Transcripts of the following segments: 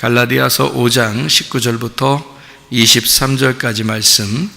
갈라디아서 5장 19절부터 23절까지 말씀.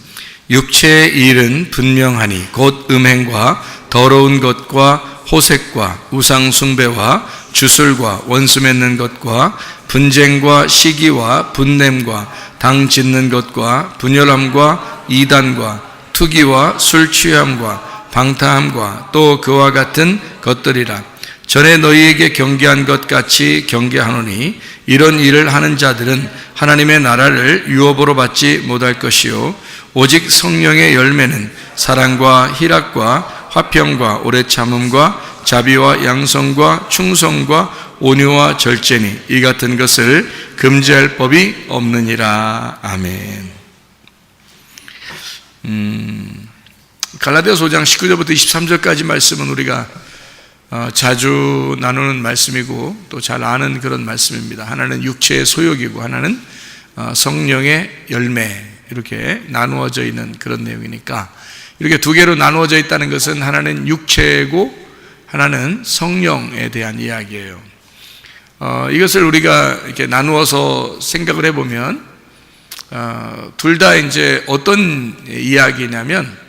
육체의 일은 분명하니 곧 음행과 더러운 것과 호색과 우상 숭배와 주술과 원수 맺는 것과 분쟁과 시기와 분냄과 당 짓는 것과 분열함과 이단과 투기와 술 취함과 방탕함과 또 그와 같은 것들이라. 전에 너희에게 경계한 것 같이 경계하노니 이런 일을 하는 자들은 하나님의 나라를 유업으로 받지 못할 것이요 오직 성령의 열매는 사랑과 희락과 화평과 오래 참음과 자비와 양성과 충성과 온유와 절제니 이 같은 것을 금지할 법이 없느니라. 아멘. 갈라디아서 5장 19절부터 23절까지 말씀은 우리가 자주 나누는 말씀이고 또 잘 아는 그런 말씀입니다. 하나는 육체의 소욕이고 하나는 성령의 열매, 이렇게 나누어져 있는 그런 내용이니까, 이렇게 두 개로 나누어져 있다는 것은 하나는 육체고 하나는 성령에 대한 이야기예요. 이것을 우리가 이렇게 나누어서 생각을 해보면 둘 다 이제 어떤 이야기냐면,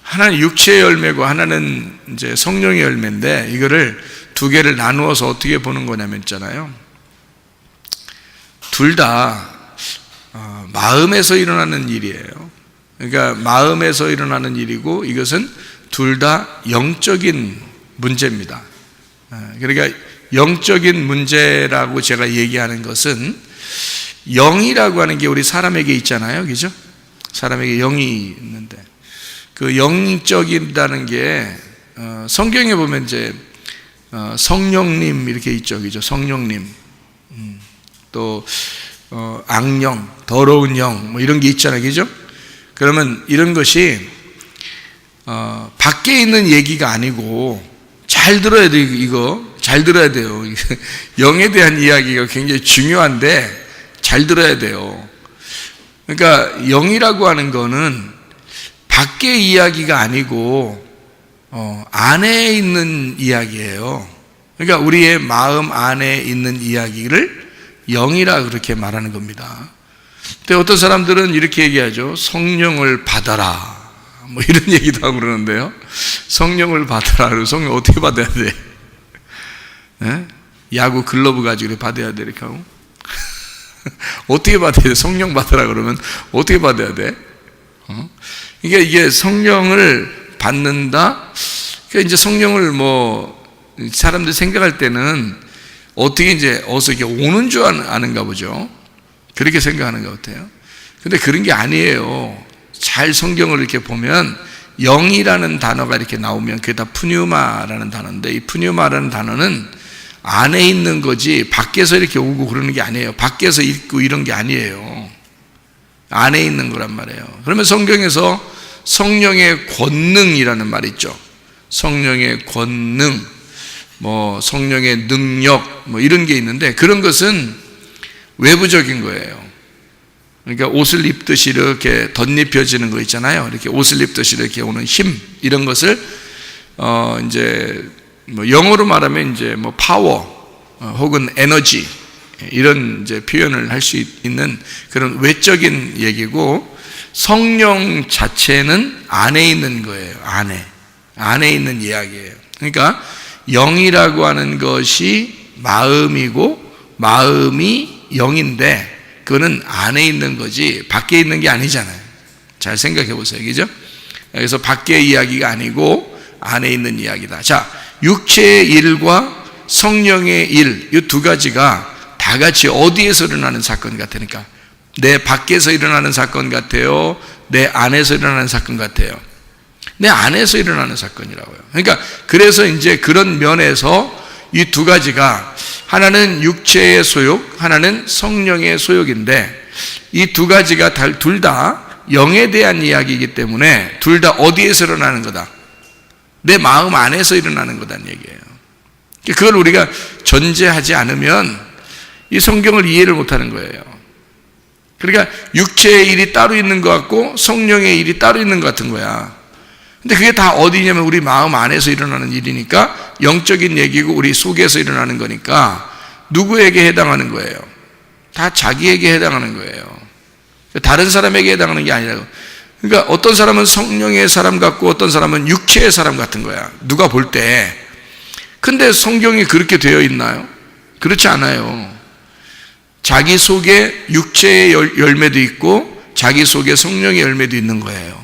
하나는 육체의 열매고 하나는 이제 성령의 열매인데, 이거를 두 개를 나누어서 어떻게 보는 거냐면 있잖아요, 둘 다 마음에서 일어나는 일이에요. 그러니까 마음에서 일어나는 일이고, 이것은 둘 다 영적인 문제입니다. 그러니까 영적인 문제라고 제가 얘기하는 것은, 영이라고 하는 게 우리 사람에게 있잖아요, 그죠? 사람에게 영이 있는데, 그 영적이라는 게 성경에 보면 이제 성령님 이렇게 있죠, 그죠? 성령님, 또 악령, 더러운 영, 뭐 이런 게 있잖아요, 그죠? 그러면 이런 것이 밖에 있는 얘기가 아니고, 잘 들어야 돼요. 이거 잘 들어야 돼요. 영에 대한 이야기가 굉장히 중요한데 잘 들어야 돼요. 그러니까 영이라고 하는 거는 밖의 이야기가 아니고 안에 있는 이야기예요. 그러니까 우리의 마음 안에 있는 이야기를 영이라 그렇게 말하는 겁니다. 근데 어떤 사람들은 이렇게 얘기하죠. 성령을 받아라, 뭐 이런 얘기도 하고 그러는데요. 성령을 받아라. 그리고 성령 어떻게 받아야 돼? 네? 야구 글러브 가지고 받아야 돼, 이렇게 하고. 어떻게 받아야 돼? 성령 받아라 그러면 어떻게 받아야 돼? 이게 성령을 받는다? 그러니까 이제 성령을 사람들이 생각할 때는 어떻게 이제 어디서 이렇게 오는 줄 아는가 보죠. 그렇게 생각하는 것 같아요. 근데 그런 게 아니에요. 잘 성경을 이렇게 보면 영이라는 단어가 이렇게 나오면 그게 다 푸뉴마라는 단어인데, 이 푸뉴마라는 단어는 안에 있는 거지 밖에서 이렇게 오고 그러는 게 아니에요. 밖에서 있고 이런 게 아니에요. 안에 있는 거란 말이에요. 그러면 성경에서 성령의 권능이라는 말이 있죠. 성령의 권능, 성령의 능력, 이런 게 있는데, 그런 것은 외부적인 거예요. 그러니까 옷을 입듯이 이렇게 덧입혀지는 거 있잖아요. 이렇게 옷을 입듯이 이렇게 오는 힘, 이런 것을 이제 영어로 말하면 이제 파워 혹은 에너지, 이런 이제 표현을 할 수 있는 그런 외적인 얘기고, 성령 자체는 안에 있는 거예요. 안에 있는 이야기예요. 그러니까 영이라고 하는 것이 마음이고, 마음이 영인데 그거는 안에 있는 거지 밖에 있는 게 아니잖아요. 잘 생각해 보세요, 그죠? 그래서 밖의 이야기가 아니고 안에 있는 이야기다. 자, 육체의 일과 성령의 일, 이 두 가지가 다 같이 어디에서 일어나는 사건 같으니까, 내 밖에서 일어나는 사건 같아요? 내 안에서 일어나는 사건 같아요? 내 안에서 일어나는 사건이라고요. 그러니까 그래서 이제 그런 면에서 이 두 가지가, 하나는 육체의 소욕, 하나는 성령의 소욕인데, 이 두 가지가 둘 다 영에 대한 이야기이기 때문에 둘 다 어디에서 일어나는 거다? 내 마음 안에서 일어나는 거다는 얘기예요. 그걸 우리가 전제하지 않으면 이 성경을 이해를 못하는 거예요. 그러니까 육체의 일이 따로 있는 것 같고 성령의 일이 따로 있는 것 같은 거야. 근데 그게 다 어디냐면 우리 마음 안에서 일어나는 일이니까, 영적인 얘기고 우리 속에서 일어나는 거니까 누구에게 해당하는 거예요? 다 자기에게 해당하는 거예요. 다른 사람에게 해당하는 게 아니라고. 그러니까 어떤 사람은 성령의 사람 같고 어떤 사람은 육체의 사람 같은 거야, 누가 볼 때. 근데 성경이 그렇게 되어 있나요? 그렇지 않아요. 자기 속에 육체의 열매도 있고 자기 속에 성령의 열매도 있는 거예요.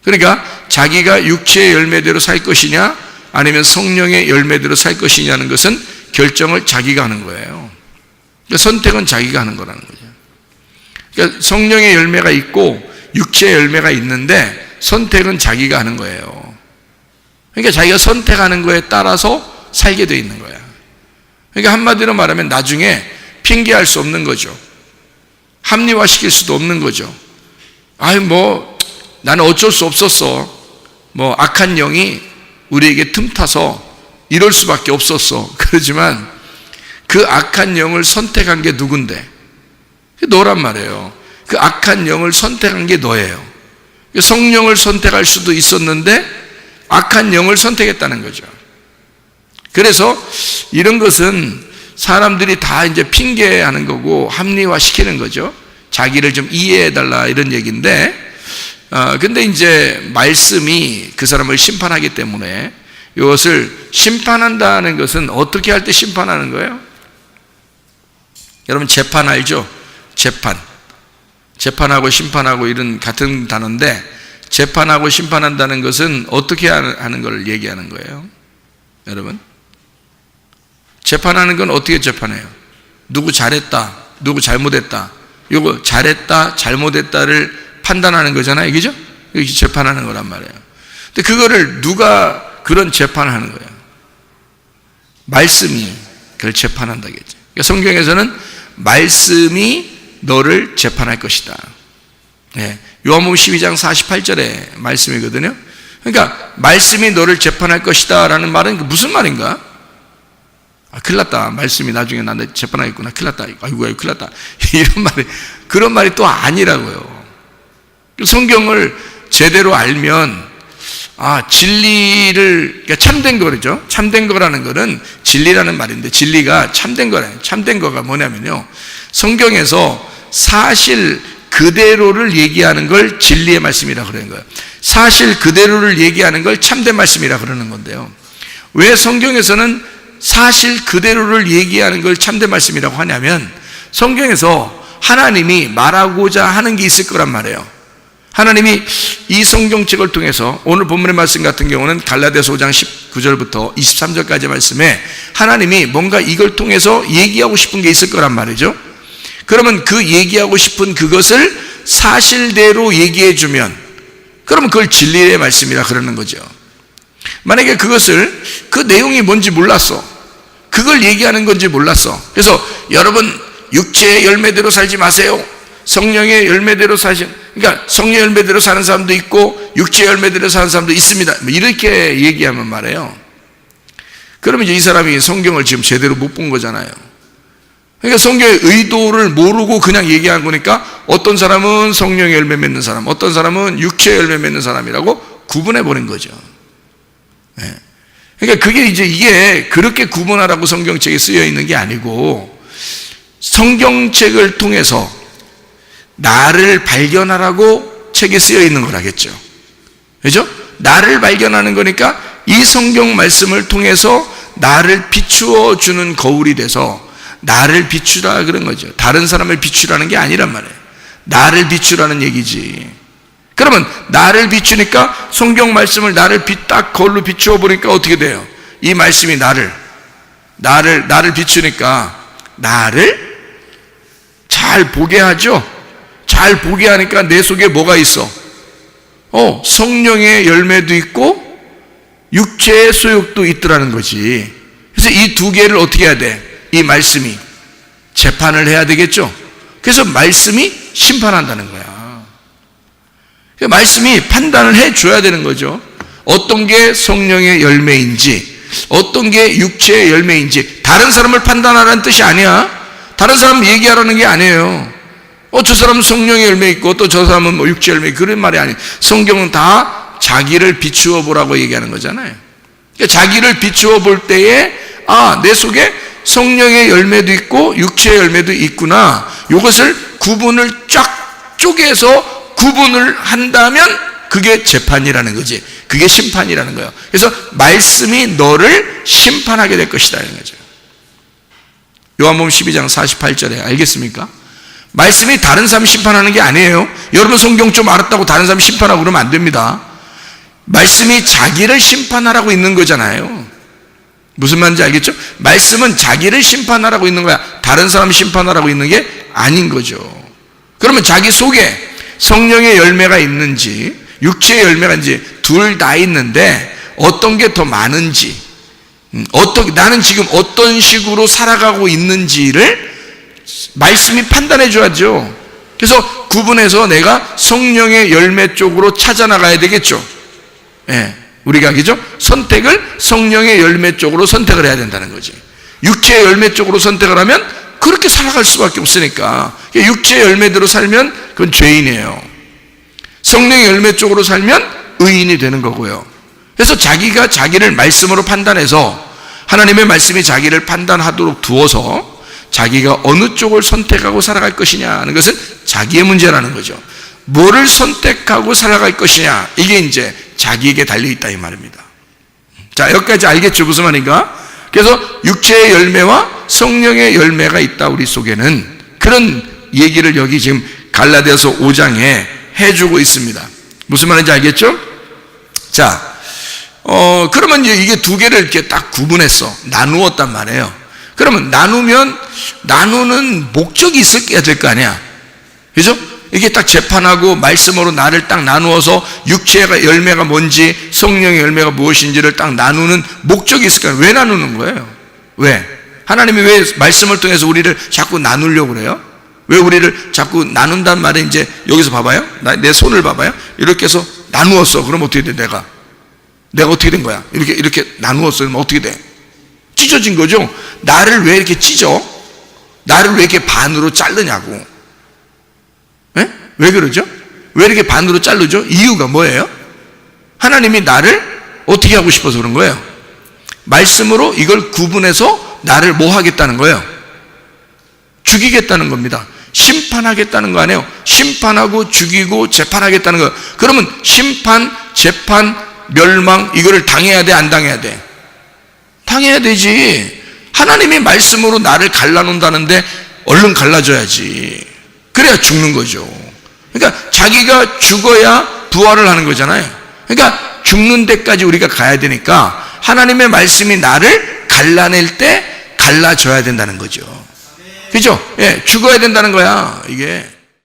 그러니까 자기가 육체의 열매대로 살 것이냐 아니면 성령의 열매대로 살 것이냐는 것은 결정을 자기가 하는 거예요. 그러니까 선택은 자기가 하는 거라는 거죠. 그러니까 성령의 열매가 있고 육체의 열매가 있는데 선택은 자기가 하는 거예요. 그러니까 자기가 선택하는 거에 따라서 살게 돼 있는 거야. 그러니까 한마디로 말하면 나중에 핑계할 수 없는 거죠. 합리화시킬 수도 없는 거죠. 나는 어쩔 수 없었어. 악한 영이 우리에게 틈타서 이럴 수밖에 없었어. 그러지만 그 악한 영을 선택한 게 누군데? 너란 말이에요. 그 악한 영을 선택한 게 너예요. 성령을 선택할 수도 있었는데 악한 영을 선택했다는 거죠. 그래서 이런 것은 사람들이 다 이제 핑계하는 거고 합리화시키는 거죠. 자기를 좀 이해해달라 이런 얘기인데, 근데 이제 말씀이 그 사람을 심판하기 때문에 이것을 심판한다는 것은 어떻게 할 때 심판하는 거예요? 여러분 재판 알죠? 재판하고 심판하고 이런 같은 단어인데, 재판하고 심판한다는 것은 어떻게 하는 걸 얘기하는 거예요? 여러분, 재판하는 건 어떻게 재판해요? 누구 잘했다, 누구 잘못했다, 이거 잘했다 잘못했다를 판단하는 거잖아요, 그죠? 이렇게 재판하는 거란 말이에요. 근데 그거를 누가 그런 재판을 하는 거예요? 말씀이 그걸 재판한다겠죠. 그러니까 성경에서는 말씀이 너를 재판할 것이다. 네. 요한복음 12장 48절의 말씀이거든요. 그러니까 말씀이 너를 재판할 것이다 라는 말은 무슨 말인가? 큰일 났다, 말씀이 나중에 나한테 재판하겠구나, 큰일 났다, 아이고 큰일 났다, 이런 말이, 그런 말이 또 아니라고요. 성경을 제대로 알면 진리를, 그러니까 참된 거죠. 참된 거라는 거는 진리라는 말인데, 진리가 참된 거라요. 참된 거가 뭐냐면요, 성경에서 사실 그대로를 얘기하는 걸 진리의 말씀이라 그러는 거예요. 사실 그대로를 얘기하는 걸 참된 말씀이라 그러는 건데요, 왜 성경에서는 사실 그대로를 얘기하는 걸 참된 말씀이라고 하냐면, 성경에서 하나님이 말하고자 하는 게 있을 거란 말이에요. 하나님이 이 성경책을 통해서, 오늘 본문의 말씀 같은 경우는 갈라디아서 5장 19절부터 23절까지 말씀에 하나님이 뭔가 이걸 통해서 얘기하고 싶은 게 있을 거란 말이죠. 그러면 그 얘기하고 싶은 그것을 사실대로 얘기해 주면, 그러면 그걸 진리의 말씀이라 그러는 거죠. 만약에 그것을, 그 내용이 뭔지 몰랐어, 그걸 얘기하는 건지 몰랐어, 그래서 여러분 육체의 열매대로 살지 마세요, 성령의 열매대로 그러니까 성령의 열매대로 사는 사람도 있고 육체의 열매대로 사는 사람도 있습니다, 이렇게 얘기하면 말이에요, 그러면 이제 이 사람이 성경을 지금 제대로 못 본 거잖아요. 그러니까 성경의 의도를 모르고 그냥 얘기한 거니까 어떤 사람은 성령의 열매 맺는 사람, 어떤 사람은 육체의 열매 맺는 사람이라고 구분해 버린 거죠. 네. 그러니까 이게 그렇게 구분하라고 성경책에 쓰여 있는 게 아니고, 성경책을 통해서 나를 발견하라고 책에 쓰여 있는 거라겠죠. 그죠? 나를 발견하는 거니까 이 성경 말씀을 통해서 나를 비추어 주는 거울이 돼서 나를 비추라 그런 거죠. 다른 사람을 비추라는 게 아니란 말이에요. 나를 비추라는 얘기지. 그러면 나를 비추니까 성경 말씀을 나를 딱 거울로 비추어 보니까 어떻게 돼요? 이 말씀이 나를 비추니까 나를 잘 보게 하죠. 잘 보게 하니까 내 속에 뭐가 있어? 성령의 열매도 있고 육체의 소욕도 있더라는 거지. 그래서 이 두 개를 어떻게 해야 돼? 이 말씀이 재판을 해야 되겠죠. 그래서 말씀이 심판한다는 거야. 말씀이 판단을 해줘야 되는 거죠. 어떤 게 성령의 열매인지, 어떤 게 육체의 열매인지. 다른 사람을 판단하라는 뜻이 아니야. 다른 사람 얘기하라는 게 아니에요. 저 사람은 성령의 열매 있고 또 저 사람은 육체의 열매, 그런 말이 아니에요. 성경은 다 자기를 비추어 보라고 얘기하는 거잖아요. 그러니까 자기를 비추어 볼 때에 내 속에 성령의 열매도 있고 육체의 열매도 있구나, 이것을 구분을 쫙 쪼개서 구분을 한다면 그게 재판이라는 거지. 그게 심판이라는 거예요. 그래서 말씀이 너를 심판하게 될 것이다 이런 거죠. 요한복음 12장 48절에 알겠습니까? 말씀이 다른 사람 심판하는 게 아니에요. 여러분 성경 좀 알았다고 다른 사람 심판하고 그러면 안 됩니다. 말씀이 자기를 심판하라고 있는 거잖아요. 무슨 말인지 알겠죠? 말씀은 자기를 심판하라고 있는 거야. 다른 사람 심판하라고 있는 게 아닌 거죠. 그러면 자기 속에 성령의 열매가 있는지 육체의 열매가 있는지 둘 다 있는데 어떤 게 더 많은지, 나는 지금 어떤 식으로 살아가고 있는지를 말씀이 판단해 줘야죠. 그래서 구분해서 내가 성령의 열매 쪽으로 찾아나가야 되겠죠. 예, 우리가 그죠? 선택을 성령의 열매 쪽으로 선택을 해야 된다는 거지. 육체의 열매 쪽으로 선택을 하면 그렇게 살아갈 수밖에 없으니까. 육체의 열매대로 살면 그건 죄인이에요. 성령의 열매 쪽으로 살면 의인이 되는 거고요. 그래서 자기가 자기를 말씀으로 판단해서 하나님의 말씀이 자기를 판단하도록 두어서 자기가 어느 쪽을 선택하고 살아갈 것이냐 하는 것은 자기의 문제라는 거죠. 뭐를 선택하고 살아갈 것이냐, 이게 이제 자기에게 달려있다 이 말입니다. 자, 여기까지 알겠죠? 무슨 말인가? 그래서 육체의 열매와 성령의 열매가 있다 우리 속에는. 그런 얘기를 여기 지금 갈라디아서 5장에 해주고 있습니다. 무슨 말인지 알겠죠? 자, 그러면 이제 이게 두 개를 이렇게 딱 구분했어. 나누었단 말이에요. 그러면 나누는 목적이 있어야 될 거 아니야. 그죠? 이게 딱 재판하고 말씀으로 나를 딱 나누어서 육체의 열매가 뭔지 성령의 열매가 무엇인지를 딱 나누는 목적이 있을 거야. 왜 나누는 거예요? 왜? 하나님이 왜 말씀을 통해서 우리를 자꾸 나누려고 그래요? 왜 우리를 자꾸 나눈단 말에 이제 여기서 봐봐요. 내 손을 봐봐요. 이렇게 해서 나누었어. 그럼 어떻게 돼? 내가 어떻게 된 거야? 이렇게 나누었어. 그러면 어떻게 돼? 찢어진 거죠? 나를 왜 이렇게 찢어? 나를 왜 이렇게 반으로 자르냐고. 네? 왜 그러죠? 왜 이렇게 반으로 자르죠? 이유가 뭐예요? 하나님이 나를 어떻게 하고 싶어서 그런 거예요? 말씀으로 이걸 구분해서 나를 뭐 하겠다는 거예요? 죽이겠다는 겁니다. 심판하겠다는 거 아니에요? 심판하고 죽이고 재판하겠다는 거예요. 그러면 심판, 재판, 멸망 이거를 당해야 돼, 안 당해야 돼? 당해야 되지. 하나님이 말씀으로 나를 갈라놓는다는데 얼른 갈라줘야지. 그래야 죽는 거죠. 그러니까 자기가 죽어야 부활을 하는 거잖아요. 그러니까 죽는 데까지 우리가 가야 되니까 하나님의 말씀이 나를 갈라낼 때 갈라줘야 된다는 거죠. 그죠? 예, 죽어야 된다는 거야, 이게.